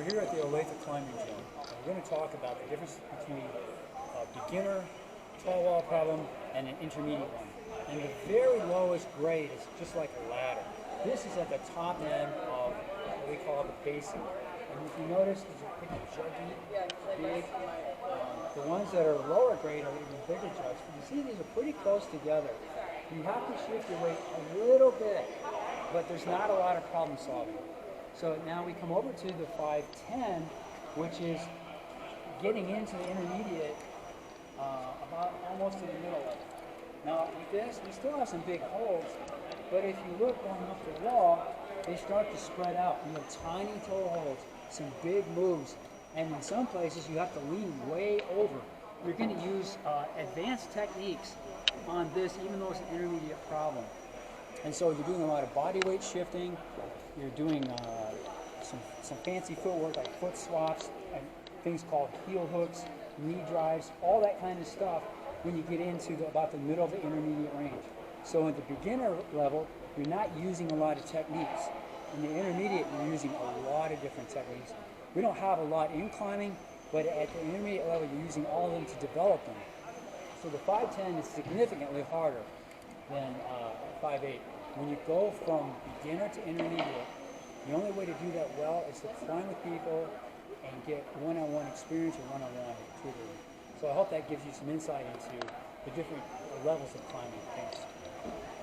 here at the 03 Climbing Gym. We're going to talk about the difference between a beginner tall wall problem and an intermediate one. And the very lowest grade is just like a ladder. This is at the top end of what we call the basic. And if you notice, these are pretty juggy, big. The ones that are lower grade are even bigger jugs. But you see these are pretty close together. You have to shift your weight a little bit, but there's not a lot of problem solving. So now we come over to the 510, which is getting into the intermediate about almost to the middle level. Now with this, we still have some big holes, but if you look going up the wall, they start to spread out. You have tiny toe holes, some big moves, and in some places you have to lean way over. You're going to use advanced techniques on this, even though it's an intermediate problem. And so you're doing a lot of body weight shifting, you're doing some fancy footwork like foot swaps, and things called heel hooks, knee drives, all that kind of stuff when you get into about the middle of the intermediate range. So at the beginner level, you're not using a lot of techniques. In the intermediate, you're using a lot of different techniques. We don't have a lot in climbing, but at the intermediate level, you're using all of them to develop them. So the 510 is significantly harder than 5.8. When you go from beginner to intermediate, the only way to do that well is to climb with people and get one-on-one experience or one-on-one tutoring. So I hope that gives you some insight into the different levels of climbing. Thanks.